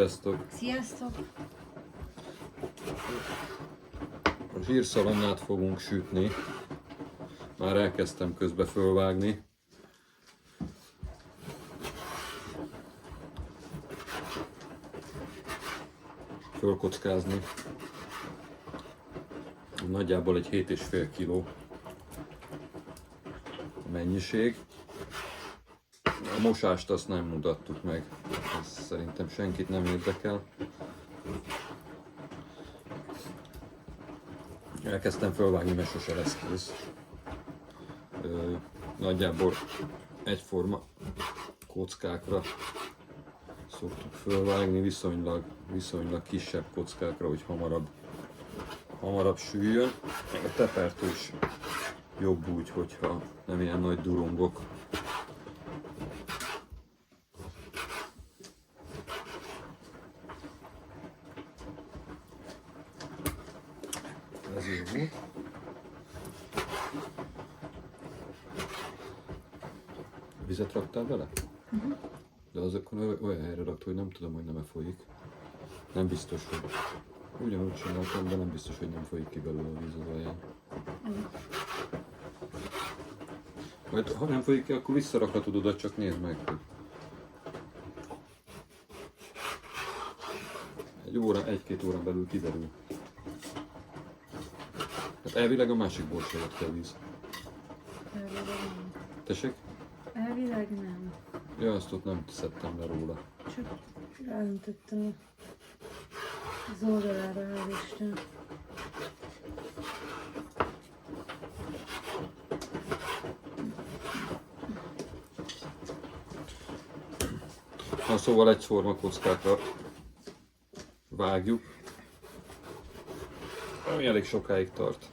Sziasztok! Sziasztok! A zsírszalonnát fogunk sütni. Már elkezdtem közbe fölvágni. Fölkockázni. Nagyjából egy 7,5 kg a mennyiség. A mosást azt nem mutattuk meg. Ez szerintem senkit nem érdekel. Elkezdtem fölvágni, mert sose lesz kész. Nagyjából egyforma kockákra szoktuk fölvágni, viszonylag kisebb kockákra, hogy hamarabb süljön. Meg a tepertő is jobb úgy, hogyha nem ilyen nagy durungok. Ez jó volt. Vizet raktál bele? De az akkor olyan helyre rakt, hogy nem tudom, hogy nem-e folyik. Nem biztos, hogy ugyanúgy csináltam, de nem biztos, hogy nem folyik ki belőle a víz az alján. Majd ha nem folyik ki, akkor visszarakhatod oda, csak nézd meg. Egy-két órán belül kiderül. Hát elvileg a másik borsra jött ki a víz. Elvileg nem. Tessék? Elvileg nem. Ja, azt ott nem szedtem le róla. Csak ráöntöttem az oldalára, hál' Isten. Na, szóval egyforma kockákra vágjuk, ami elég sokáig tart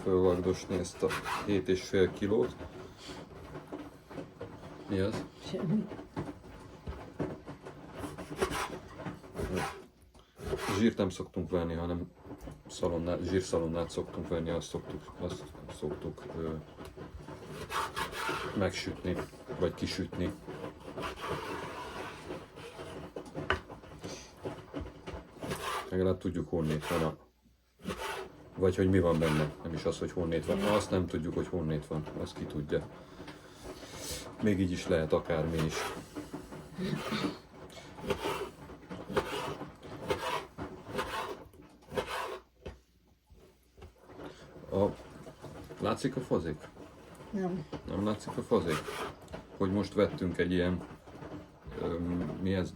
fölvagdosni ezt a 7,5 kilót. Mi az? Semmi. Zsírt nem szoktunk venni, hanem zsírszalonnát szoktunk venni, azt szoktuk megsütni, vagy kisütni. Legalább tudjuk, honnét van vagy hogy mi van benne, nem is az, hogy honnét van. Azt nem tudjuk, hogy honnét van, azt ki tudja. Még így is lehet akármi is. Látszik a fazék? Nem. Nem látszik a fazék? Hogy most vettünk egy ilyen, mi ez,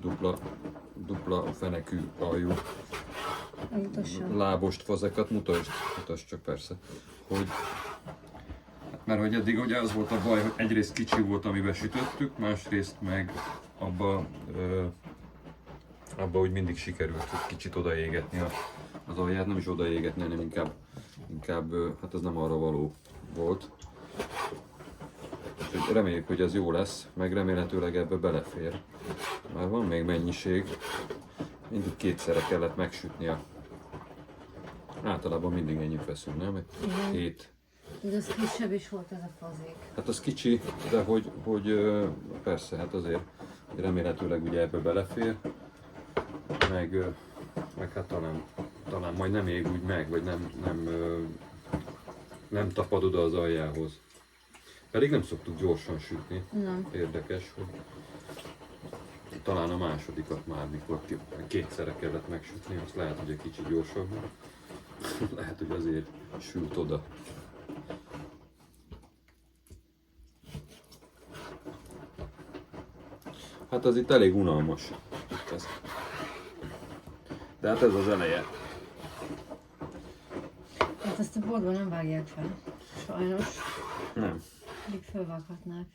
dupla fenekű aljú lábost fazekat, mutasd csak persze. Mert hogy eddig ugye az volt a baj, hogy egyrészt kicsi volt, amiben sütöttük, másrészt meg abba úgy mindig sikerült kicsit odaégetni az alját, nem is odaégetni, hanem inkább hát ez nem arra való volt. Úgyhogy reméljük, hogy ez jó lesz, meg remélhetőleg ebbe belefér. Már van még mennyiség, mindig kétszerre kellett megsütnia. Általában mindig ennyit veszünk, nem? 7. De az kisebb is volt ez a fazék. Hát az kicsi, de hogy persze, hát azért remélhetőleg ugye ebbe belefér, meg hát talán majd nem ég úgy meg, vagy nem tapad oda az aljához. Pedig nem szoktuk gyorsan sütni. Nem. Érdekes, hogy talán a másodikat már, mikor kétszerre kellett megsütni, azt lehet, hogy egy kicsit gyorsabban. Lehet, hogy azért sült oda. Hát az itt elég unalmas. De hát ez az eleje. Hát ezt a boltban nem vágják fel. Sajnos. Nem. Még felvághatnák.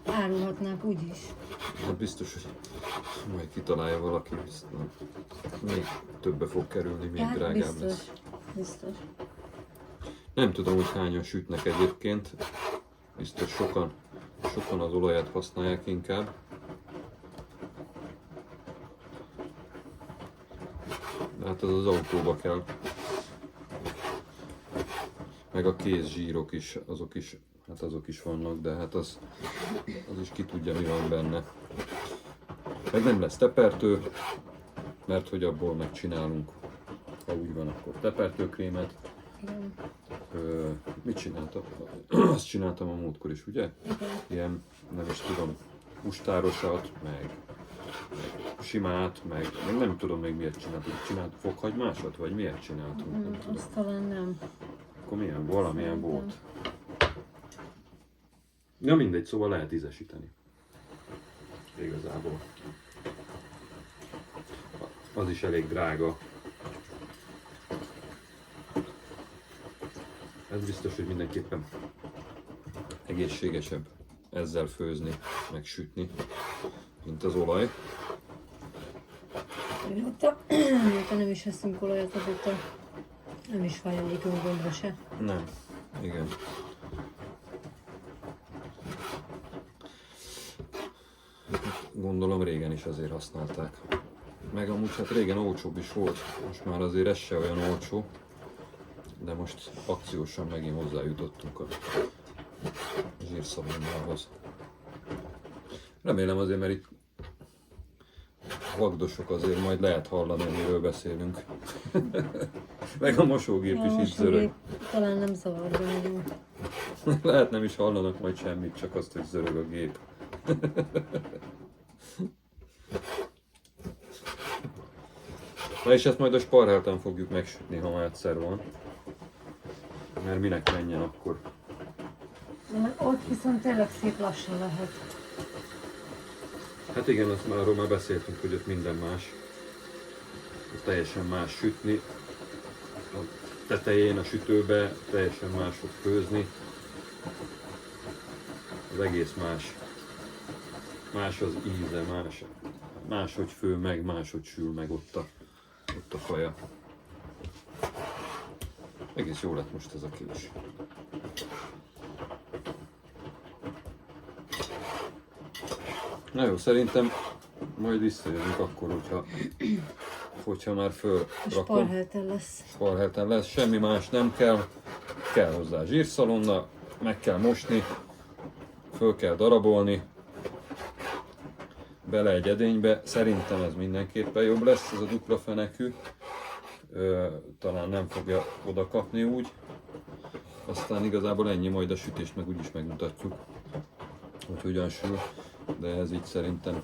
Árulhatnák úgyis. Hát biztos, hogy majd kitalálja valaki, még többe fog kerülni, még Hát drágább biztos. lesz. Biztos. Nem tudom, hogy hányan sütnek egyébként. Biztos sokan az olajat használják inkább. De hát az autóba kell. Meg a kézzsírok is, azok is hát azok is vannak, de hát az is ki tudja, mi van benne. Meg nem lesz tepertő, mert hogy abból megcsinálunk, ha úgy van, akkor tepertőkrémet. Igen. Mit csináltam? Azt csináltam a múltkor is, ugye? Igen. Ilyen, nem is tudom, hústárosat, meg simát, meg nem tudom még miért csináltuk. Csinált fokhagymásat, vagy miért csináltunk? Nem tudom. Azt talán nem. Akkor milyen, valamilyen Szerintem. volt. Ja mindegy, szóval lehet ízesíteni. Igazából. Az is elég drága. Ez biztos, hogy mindenképpen egészségesebb ezzel főzni, meg sütni, mint az olaj. Mióta nem is eszünk olajat, azóta nem is fáj egyikünk gombra se. Nem. Igen. Gondolom régen is azért használták. Meg amúgy hát régen olcsóbb is volt. Most már azért ez se olyan olcsó. De most akciósan megint hozzájutottunk a zsírszabonnához. Remélem azért, mert itt vagdosok azért majd lehet hallani, amiről beszélünk. Meg a mosógép is így zörög. Talán nem zavar, de nagyon. Lehet nem is hallanak majd semmit, csak azt, hogy zörög a gép. Na és ezt majd a sparháltan fogjuk megsütni, ha már egyszer van. Mert minek menjen akkor. Ott viszont tényleg szép lassan lehet. Hát igen, azt már arról már beszéltünk, hogy ott minden más. Ott teljesen más sütni. A tetején, a sütőbe teljesen máshogy főzni. Az egész más. Más az íze, máshogy fő meg, máshogy sül meg ott a kaja. Egész jó lett most ez a kis. Na jó, szerintem majd visszajövünk akkor, hogyha már fölrakom. Sparhelten lesz. Sparhelten lesz, semmi más nem kell. Kell hozzá zsírszalonna, meg kell mosni, föl kell darabolni, bele egy edénybe. Szerintem ez mindenképpen jobb lesz, ez a dupla fenekű. Talán nem fogja oda kapni úgy. Aztán igazából ennyi, majd a sütést meg úgyis megmutatjuk, hogy hogyan sül. De ez így szerintem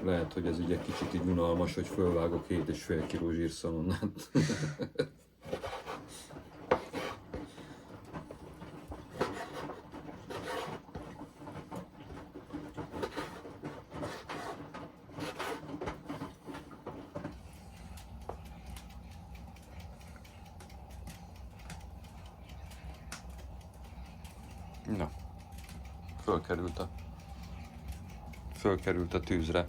lehet, hogy ez így egy kicsit így unalmas, hogy fölvágok 7,5 kg zsírszalonnát. Na, fölkerült a tűzre.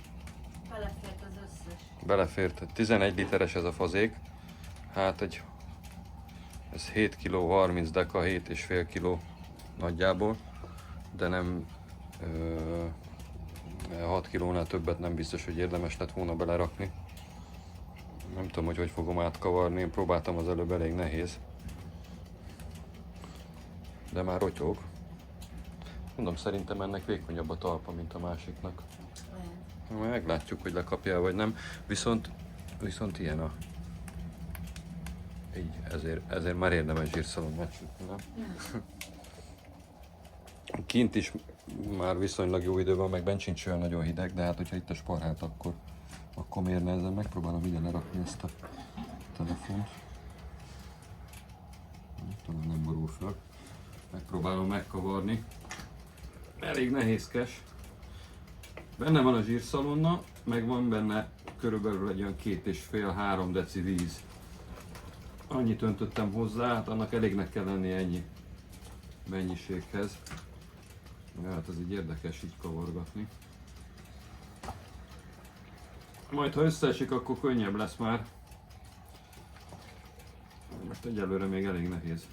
Belefért az összes. Belefért, 11 literes ez a fazék. Hát ez 7 kg 30 deka, 7,5 kg nagyjából. De nem 6 kilónál többet nem biztos, hogy érdemes lett volna belerakni. Nem tudom, hogy fogom átkavarni, én próbáltam az előbb, elég nehéz. De már rotyog. Mondom, szerintem ennek vékonyabb a talpa, mint a másiknak. Majd meglátjuk, hogy lekapja vagy nem. Viszont ilyen a... Így, ezért már érdemes zsírszalonnát sütni, nem? Kint is már viszonylag jó idő van, meg bent sincs olyan nagyon hideg, de hát hogyha itt a sparhát, akkor miért ne ezen megpróbálom ide lerakni ezt a telefont. Talán nem borul fel. Megpróbálom megkavarni. Elég nehézkes. Benne van a zsírszalonna, meg van benne körülbelül egy olyan 2,5-3 deci víz. Annyit öntöttem hozzá, hát annak elégnek kell lennie ennyi mennyiséghez. Ja, hát ez így érdekes így kavargatni. Majd ha összeesik, akkor könnyebb lesz már. Most egyelőre még elég nehéz.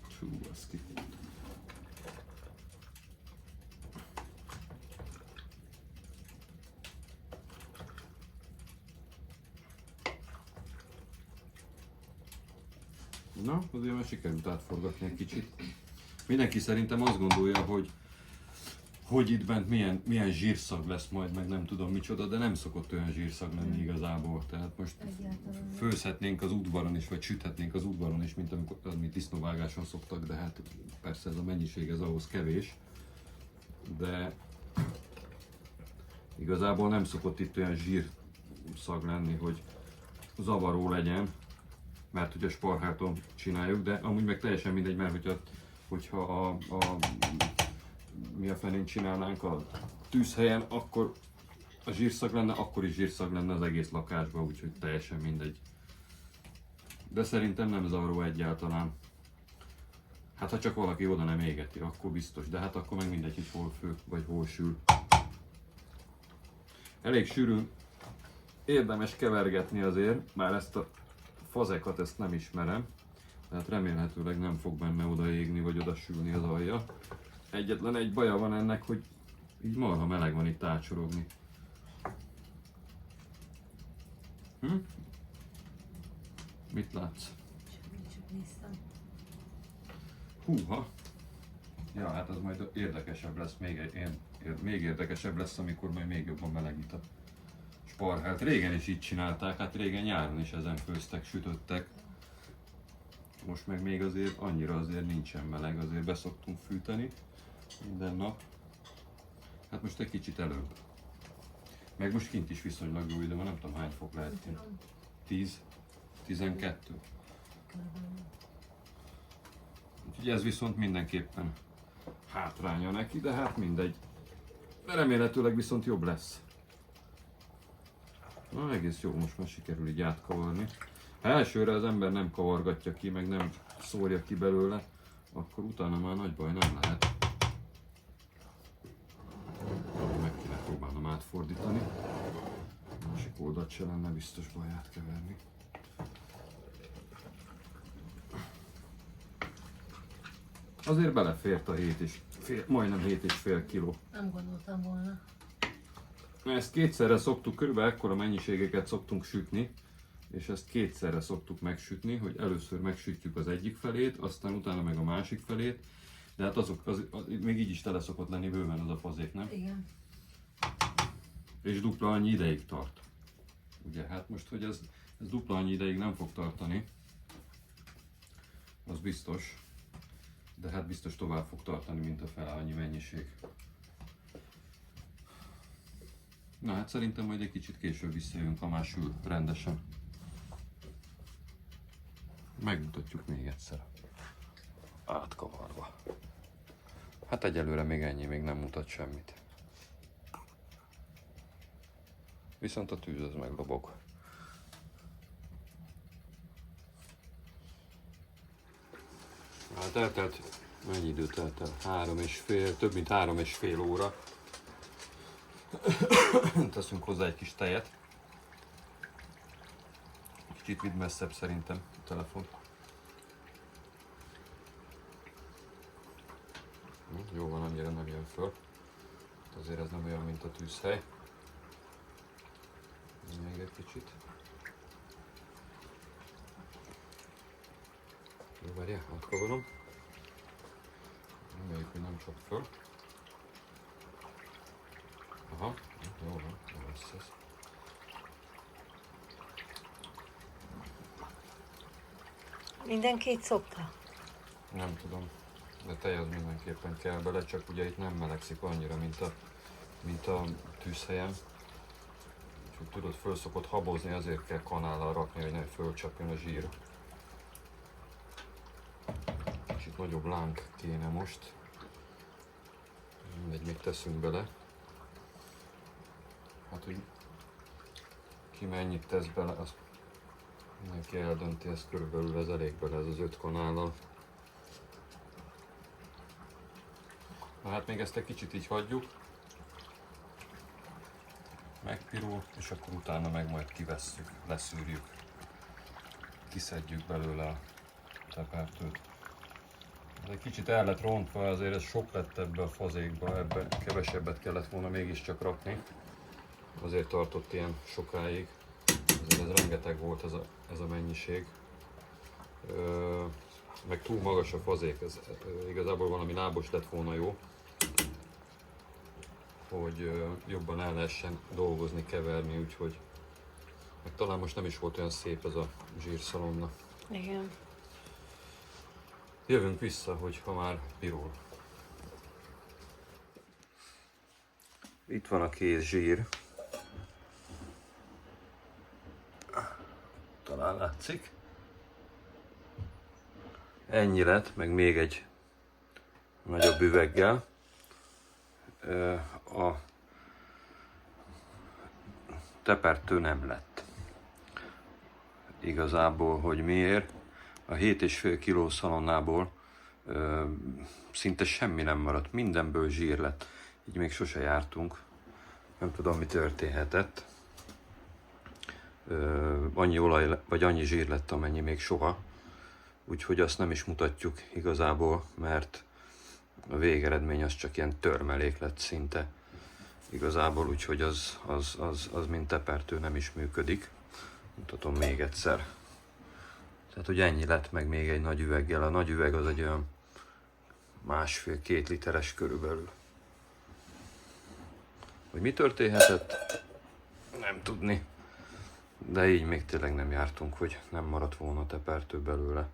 Fú, az kifut. Na, azért már sikerült átforgatni egy kicsit. Mindenki szerintem azt gondolja, hogy itt bent milyen zsírszag lesz majd, meg nem tudom micsoda, de nem szokott olyan zsírszag lenni igazából. Tehát most főzhetnénk az udvaron is, vagy süthetnénk az udvaron is, mint amikor mi disznóvágáson szoktak, de hát persze ez a mennyiség ez ahhoz kevés. De igazából nem szokott itt olyan zsírszag lenni, hogy zavaró legyen, mert ugye sparháton csináljuk, de amúgy meg teljesen mindegy, mert hogyha mi a fenén csinálnánk a tűzhelyen, akkor a zsírszag lenne, akkor is zsírszag lenne az egész lakásban, úgyhogy teljesen mindegy. De szerintem nem zavaró egyáltalán. Hát ha csak valaki oda nem égeti, akkor biztos, de hát akkor meg mindegy, hogy hol fő, vagy hol sül. Elég sűrűn érdemes kevergetni azért, már ezt a fazekat ezt nem ismerem, tehát remélhetőleg nem fog benne odaégni, vagy odasülni az alja. Egyetlen egy baja van ennek, hogy így marha meleg van itt átsorogni. Mit látsz? Csak néztem. Húha! Ja, hát az majd érdekesebb lesz, még érdekesebb lesz, amikor majd még jobban melegít a sparhát. Régen is így csinálták, hát régen nyáron is ezen főztek, sütöttek. Most meg még azért annyira azért nincsen meleg, azért beszoktunk fűteni minden nap. Hát most egy kicsit előbb. Meg most kint is viszonylag jó idő van, nem tudom hány fok lehet kint. 10, 12. Úgyhogy ez viszont mindenképpen hátránya neki, de hát mindegy. De remélhetőleg viszont jobb lesz. Na, egész jó, most már sikerül így átkavarni. Ha elsőre az ember nem kavargatja ki, meg nem szórja ki belőle, akkor utána már nagy baj nem lehet. Meg kéne próbálnom átfordítani. A másik oldalt se lenne biztos baj átkeverni. Azért belefért a majdnem 7,5 kiló. Nem gondoltam volna. Ezt kétszerre szoktuk, körülbelül ekkora mennyiségeket szoktunk sütni, és ezt kétszerre szoktuk megsütni, hogy először megsütjük az egyik felét, aztán utána meg a másik felét, de hát még így is tele szokott lenni bőven az a fazék, nem? Igen. És dupla annyi ideig tart. Ugye, hát most, hogy ez dupla annyi ideig nem fog tartani, az biztos, de hát biztos tovább fog tartani, mint a fele annyi mennyiség. Na hát szerintem majd egy kicsit később visszajövünk, ha már sül rendesen. Megmutatjuk még egyszer. Átkavarva. Hát egyelőre még ennyi, még nem mutat semmit. Viszont a tűz az meglobog. Hát eltelt, mennyi idő telt el? Több mint 3,5 óra. Teszünk hozzá egy kis tejet. Kicsit vidd messzebb szerintem a telefon. Jó van, annyira nem jön föl. Azért ez nem olyan, mint a tűzhely. Még egy kicsit. Jó, várjál, átkavarom. Reméljük, hogy nem csap föl. Aha, jó van, jó lesz ez. Mindenki szokta? Nem tudom, de tej az mindenképpen kell bele, csak ugye itt nem melegszik annyira, mint a tűzhelyen. Úgyhogy tudod, föl szokott habozni, azért kell kanállal rakni, hogy ne fölcsapjon a zsír. Kicsit nagyobb láng kéne most. Mindegy, még teszünk bele. Hát, hogy ki mennyit tesz bele, azt mindenki eldönti, ez körülbelül ez elég bele, ez az 5 kanállal. Na hát még ezt egy kicsit így hagyjuk. Megpirul, és akkor utána meg majd kivesszük, leszűrjük. Kiszedjük belőle a tepertőt. Ez egy kicsit el lett rontva, azért ez sok lett ebbe a fazékba, ebbe kevesebbet kellett volna mégiscsak rakni. Azért tartott ilyen sokáig. Azért ez rengeteg volt ez a mennyiség. meg túl magas a fazék, ez igazából valami lábos lett volna jó, hogy jobban el lehessen dolgozni, keverni, úgyhogy meg talán most nem is volt olyan szép ez a zsírszalonna. Igen. Jövünk vissza, hogyha már pirul. Itt van a kész zsír. Talán látszik. Ennyi lett, meg még egy nagyobb üveggel. A tepertő nem lett. Igazából, hogy miért? A 7,5 kg szalonnából szinte semmi nem maradt, mindenből zsír lett. Így még sose jártunk. Nem tudom, mi történhetett. Annyi olaj, vagy annyi zsír lett, amennyi még soha. Úgyhogy azt nem is mutatjuk igazából, mert a végeredmény az csak ilyen törmelék lett szinte. Igazából, úgyhogy az mint tepertő nem is működik. Mutatom még egyszer. Tehát, hogy ennyi lett, meg még egy nagy üveggel. A nagy üveg az egy olyan 1,5-2 literes körülbelül. Hogy mi történhetett, nem tudni. De így még tényleg nem jártunk, hogy nem maradt volna tepertő belőle.